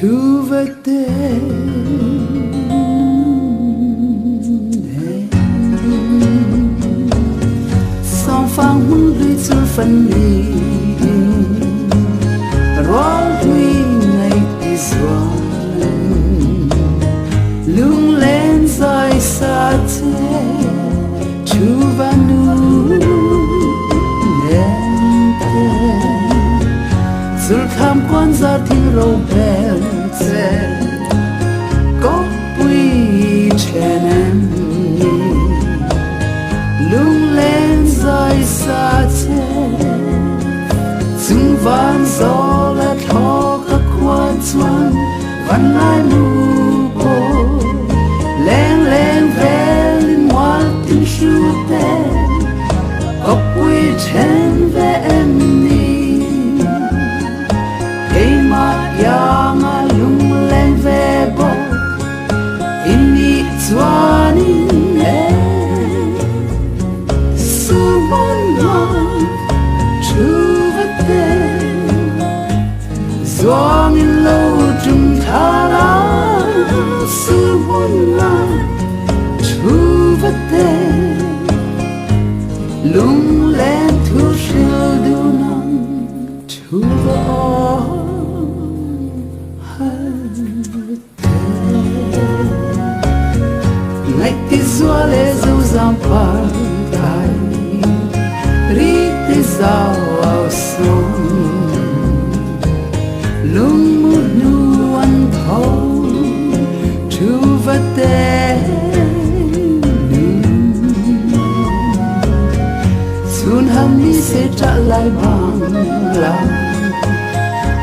thu vật tên song phang hun lui zur phân ly rong huy ngày đi doan lung lên dài xa thế thu và nu nên tên zur tham quan ra thiên râu bèn thế có bụi chen em lung lên dài xa thế từng vạn gió là thọ các khuan chuan văn ai mù cô lên lên về lên hoa tình su tên có bụi chen về em đi hey mà yang a lung lên về bộ in đi chuan in em su mon ngon chu vật tên doang in lâu trung tha la su mon ngon chu vật tên lung lên thu siêu du nang chu vật ngày tí zua lê dâu giam par tai ri tí zao ao sông lung mu nu an thâu chu vật tên xuân hâm đi sẽ trả lại bằng lòng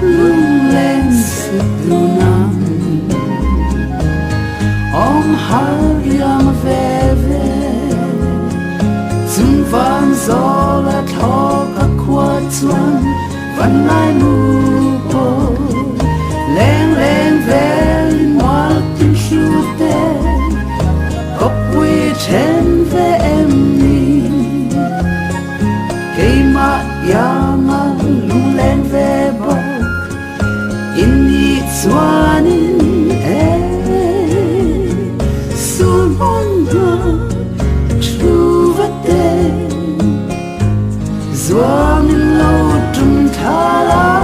lung lên sự tu nam om hriatchian về zum vang gió là thọ các khuan chuan văn ai mù cô lên lên về hoa tình su tên có bụi chen về em đi cây mà yang a lung lên về bờ in đi chuan in em su mon ngon chu vật tên doang in lâu trung tha la